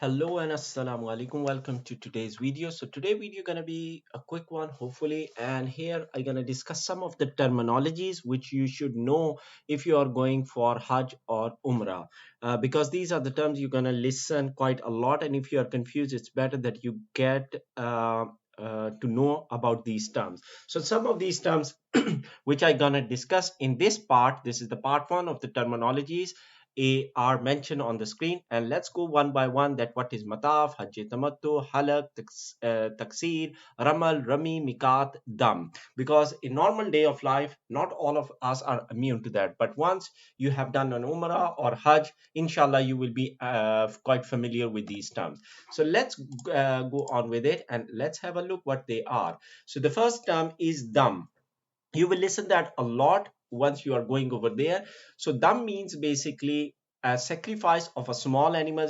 Hello and assalamu alaikum. Welcome to today's video. So today video gonna be a quick one, hopefully. And here I'm gonna discuss some of the terminologies which you should know if you are going for Hajj or Umrah, because these are the terms you're gonna listen quite a lot. And if you are confused, it's better that you get to know about these terms. So some of these terms which I'm gonna discuss in this part. This is the part 1 of the terminologies are mentioned on the screen, and let's go one by one that what is Mataf, Hajj Tamattu, Halak, Taqsir, Ramal, Ramy, Mikat, Damm. Because in normal day of life, not all of us are immune to that, but once you have done an Umrah or Hajj, inshallah you will be quite familiar with these terms. So let's go on with it and let's have a look what they are. So the first term is Damm. You will listen that a lot once you are going over there. So dam means basically a sacrifice of a small animal,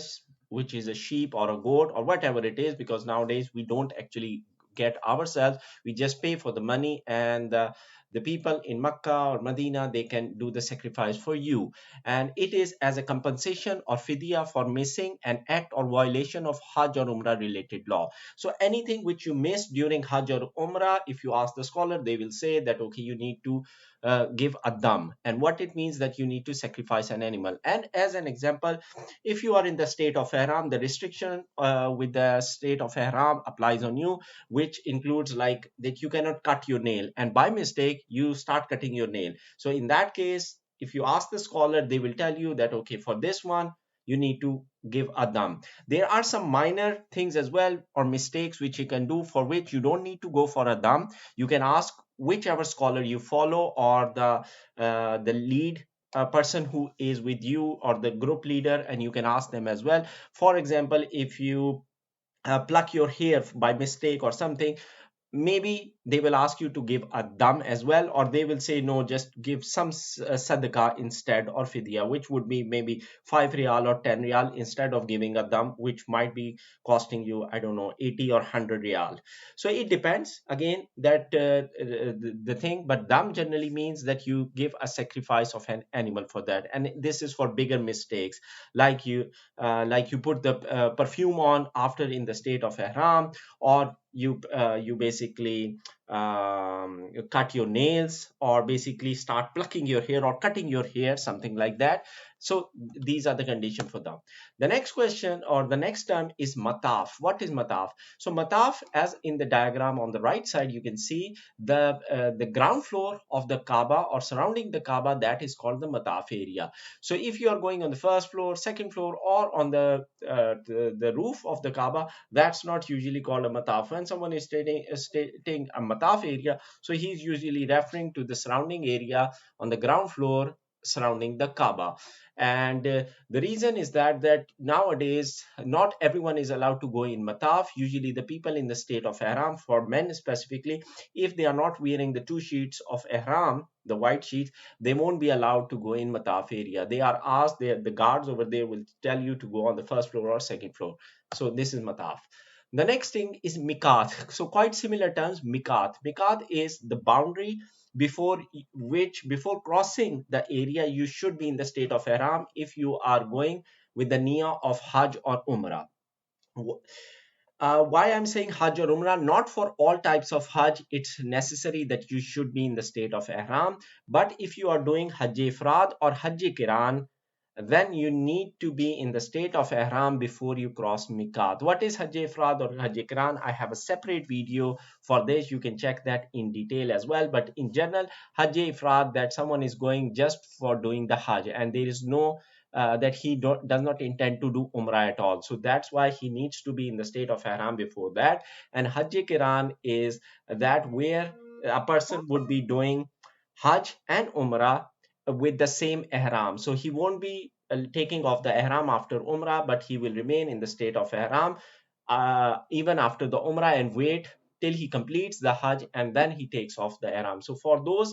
which is a sheep or a goat or whatever it is, because nowadays we don't actually get ourselves, we just pay for the money, and the people in Makkah or Medina, they can do the sacrifice for you, and it is as a compensation or fidya for missing an act or violation of Hajj or Umrah related law. So anything which you miss during Hajj or Umrah, if you ask the scholar, they will say that okay, you need to give a dam, and what it means that you need to sacrifice an animal. And as an example, if you are in the state of Ihram, the restriction with the state of Ihram applies on you, which includes like that you cannot cut your nail, and by mistake you start cutting your nail. So in that case, if you ask the scholar, they will tell you that okay, for this one you need to give a dam. There are some minor things as well or mistakes which you can do, for which you don't need to go for a dam. You can ask whichever scholar you follow, or the lead person who is with you, or the group leader, and you can ask them as well. For example, if you pluck your hair by mistake or something, maybe they will ask you to give a dam as well, or they will say no, just give some sadaqah instead, or fidya, which would be maybe 5 riyal or 10 riyal instead of giving a dam, which might be costing you, I don't know, 80 or 100 riyal. So it depends again that the thing, but dam generally means that you give a sacrifice of an animal for that, and this is for bigger mistakes, like you put the perfume on after in the state of ihram, or you basically you cut your nails, or basically start plucking your hair or cutting your hair, something like that. So these are the conditions for them. The next question or the next term is mataf. What is mataf? So mataf, as in the diagram on the right side, you can see the ground floor of the Kaaba or surrounding the Kaaba, that is called the mataf area. So if you are going on the first floor, second floor, or on the roof of the Kaaba, that's not usually called a mataf. When someone is stating a mataf area, so he's usually referring to the surrounding area on the ground floor surrounding the Kaaba. And the reason is that nowadays not everyone is allowed to go in mataf. Usually the people in the state of ihram, for men specifically, if they are not wearing the two sheets of ihram, the white sheets, they won't be allowed to go in mataf area. They are asked, the guards over there will tell you to go on the first floor or second floor. So this is mataf. The next thing is Miqat. So quite similar terms, Miqat. Miqat is the boundary before crossing the area you should be in the state of ihram if you are going with the niyyah of Hajj or Umrah. Why I'm saying Hajj or Umrah? Not for all types of Hajj it's necessary that you should be in the state of ihram, but if you are doing Hajj Ifrad or Hajj Kiran, then you need to be in the state of ihram before you cross Miqat. What is Hajj Ifrad or Hajj Kiran? I have a separate video for this. You can check that in detail as well. But in general, Hajj Ifrad, that someone is going just for doing the Hajj, and there is no that he does not intend to do Umrah at all. So that's why he needs to be in the state of ihram before that. And Hajj Kiran is that where a person would be doing Hajj and Umrah with the same ihram. So he won't be taking off the ihram after Umrah, but he will remain in the state of ihram even after the Umrah, and wait till he completes the Hajj, and then he takes off the ihram. So for those,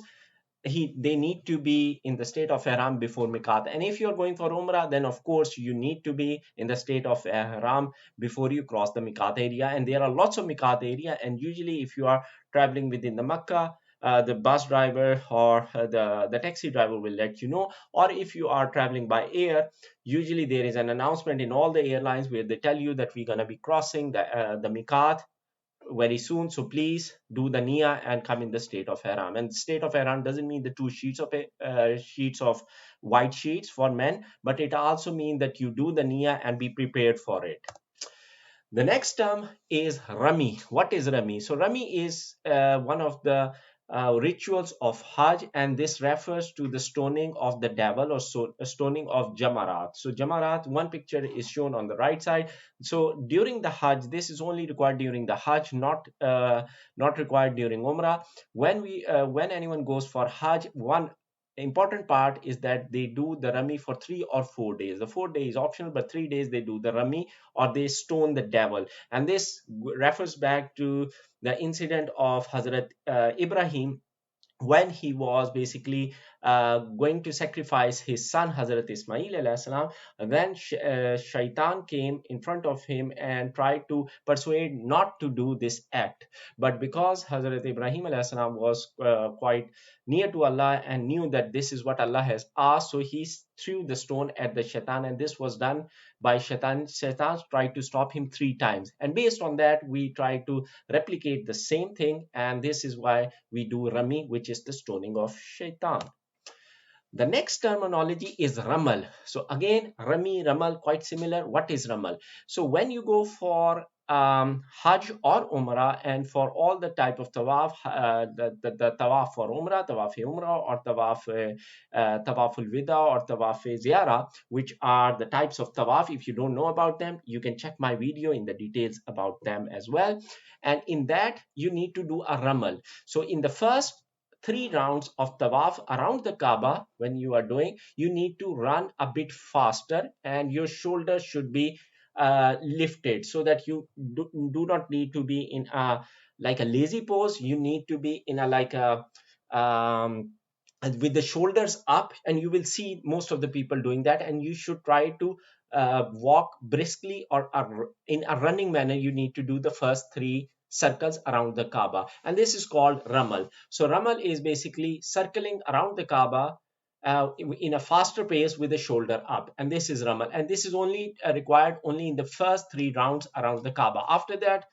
they need to be in the state of ihram before Miqat. And if you're going for Umrah, then of course you need to be in the state of ihram before you cross the Miqat area. And there are lots of Miqat area, and usually if you are traveling within the Makkah, the bus driver or the taxi driver will let you know. Or if you are traveling by air, usually there is an announcement in all the airlines where they tell you that we're going to be crossing the Miqat very soon, so please do the Nia and come in the state of Haram. And state of Haram doesn't mean the two sheets of white sheets for men, but it also means that you do the Nia and be prepared for it. The next term is Ramy. What is Ramy? So Ramy is one of the rituals of Hajj, and this refers to the stoning of the devil, or stoning of Jamarat. So Jamarat, one picture is shown on the right side. So during the Hajj, this is only required during the Hajj, not required during Umrah. When anyone goes for Hajj, one important part is that they do the Ramy for 3 or 4 days. The 4 days is optional, but 3 days they do the Ramy, or they stone the devil. And this refers back to the incident of Hazrat Ibrahim, when he was basically going to sacrifice his son Hazrat Ismail alayhi salam. Then Shaitan came in front of him and tried to persuade not to do this act. But because Hazrat Ibrahim alayhi salam was quite near to Allah and knew that this is what Allah has asked, so he threw the stone at the Shaitan, and this was done by Shaitan. Shaitan tried to stop him 3 times, and based on that we try to replicate the same thing, and this is why we do Ramy, which is the stoning of Shaitan. The next terminology is Ramal. So again, Ramy, Ramal, quite similar. What is Ramal? So when you go for Hajj or Umrah, and for all the type of Tawaf, the Tawaf for Umrah, Tawaf Umrah, or Tawaf al-Wida, or Tawaf Ziyarah, which are the types of Tawaf. If you don't know about them, you can check my video in the details about them as well. And in that, you need to do a Ramal. So in the first 3 rounds of tawaf around the Kaaba, when you are doing, you need to run a bit faster, and your shoulders should be lifted, so that you do not need to be in a like a lazy pose. You need to be in a like a with the shoulders up, and you will see most of the people doing that. And you should try to walk briskly, or in a running manner. You need to do the first 3 circles around the Kaaba, and this is called Ramal. So Ramal is basically circling around the Kaaba in a faster pace with the shoulder up, and this is Ramal. And this is only required only in the first 3 rounds around the Kaaba. After that,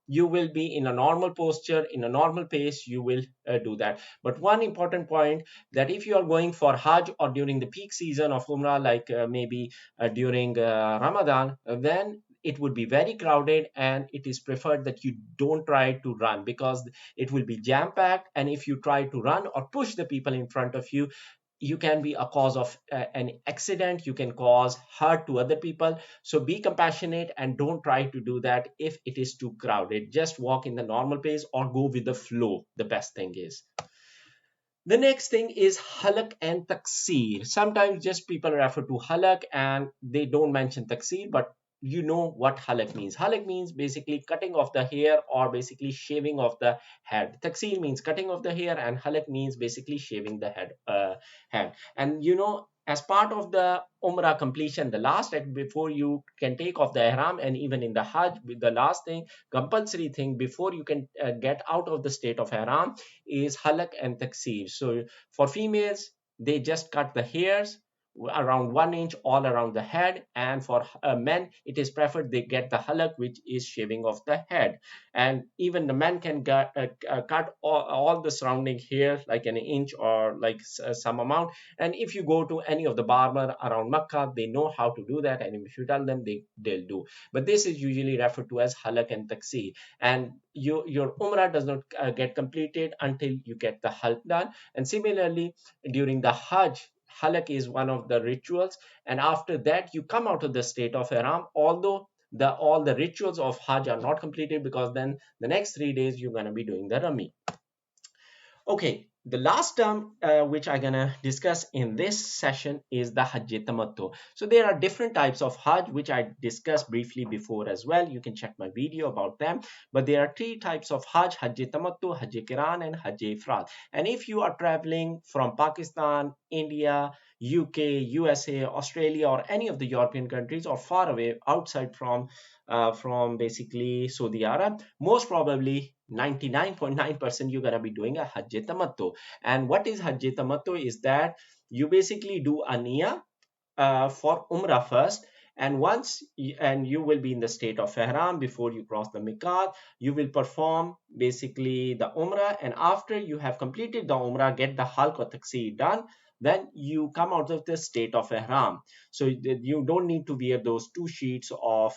you will be in a normal posture, in a normal pace. You will do that. But one important point, that if you are going for Hajj or during the peak season of Umrah, like maybe during Ramadan, then it would be very crowded, and it is preferred that you don't try to run, because it will be jam packed. And if you try to run or push the people in front of you, you can be a cause of an accident. You can cause hurt to other people. So be compassionate and don't try to do that if it is too crowded. Just walk in the normal pace, or go with the flow. The best thing is. The next thing is Halak and Taqsir. Sometimes just people refer to Halak and they don't mention Taqsir, but you know what Halak means. Halak means basically cutting off the hair, or basically shaving of the head. Taqsir means cutting off the hair, and Halak means basically shaving the head. And you know, as part of the Umrah completion, the last act before you can take off the ihram, and even in the Hajj, the last thing, compulsory thing before you can get out of the state of ihram, is Halak and Taqsir. So for females, they just cut the hairs around 1 inch all around the head, and for men it is preferred they get the halak, which is shaving of the head. And even the men can cut all the surrounding hair like an inch, or like some amount. And if you go to any of the barber around Makkah, they know how to do that, and if you tell them, they'll do. But this is usually referred to as halak and taqsir. And your umrah does not get completed until you get the halq done. And similarly, during the Hajj, Halak is one of the rituals, and after that you come out of the state of ihram, although all the rituals of Hajj are not completed, because then the next 3 days you're going to be doing the Ramy. Okay, the last term which I'm gonna discuss in this session is the Hajj Tamattu. So there are different types of Hajj, which I discussed briefly before as well. You can check my video about them. But there are 3 types of Hajj: Hajj Tamattu, Hajj Kiran, and Hajj Ifrad. And if you are traveling from Pakistan, India, UK, USA, Australia, or any of the European countries, or far away outside from basically Saudi Arab, most probably 99.9% you're going to be doing a Hajj Tamattu. And what is Hajj Tamattu is that you basically do a niyyah for Umrah first. And and you will be in the state of Ihram before you cross the Miqat. You will perform basically the Umrah, and after you have completed the Umrah, get the Halq or Taqsir done, then you come out of the state of Ihram. So you don't need to wear those two sheets of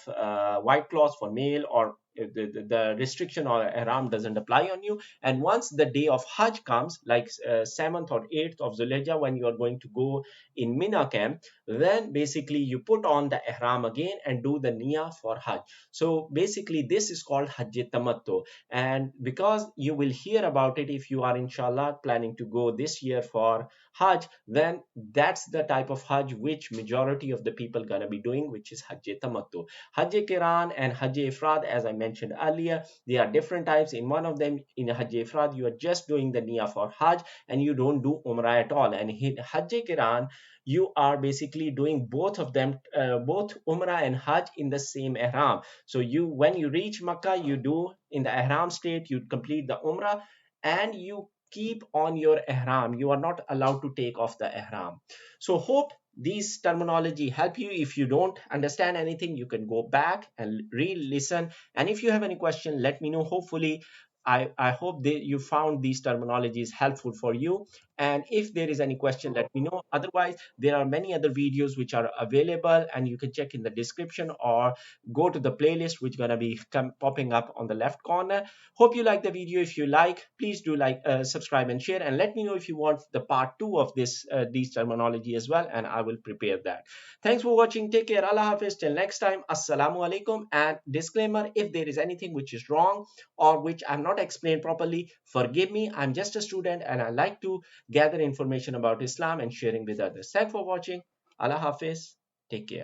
white cloth for male, or the restriction or Ihram doesn't apply on you. And once the day of Hajj comes, like 7th or 8th of Zulhijjah, when you are going to go in Mina camp, then basically you put on the ihram again and do the niyyah for Hajj. So basically this is called Hajj Tamattu. And because you will hear about it if you are inshallah planning to go this year for Hajj, then that's the type of Hajj which majority of the people gonna be doing, which is Hajj Tamattu. Hajj Kiran and Hajj Ifrad, as I mentioned earlier, they are different types. In one of them, in Hajj Ifrad, you are just doing the niyyah for Hajj and you don't do Umrah at all. And in Hajj Kiran, you are basically doing both of them, both Umrah and Hajj in the same ihram. So when you reach Makkah, you do in the ihram state, you complete the Umrah and you keep on your ihram. You are not allowed to take off the ihram. So hope these terminology help you. If you don't understand anything, you can go back and re-listen. And if you have any question, let me know. Hopefully, I hope that you found these terminologies helpful for you. And if there is any question, let me know. Otherwise, there are many other videos which are available and you can check in the description or go to the playlist which gonna be popping up on the left corner. Hope you like the video. If you like, please do like, subscribe and share, and let me know if you want the part 2 of these terminology as well, and I will prepare that. Thanks for watching. Take care. Allah Hafiz. Till next time. Assalamu alaikum. And disclaimer, if there is anything which is wrong or which I'm not explained properly, forgive me. I'm just a student and I like to gather information about Islam and sharing with others. Thanks for watching. Allah Hafiz. Take care.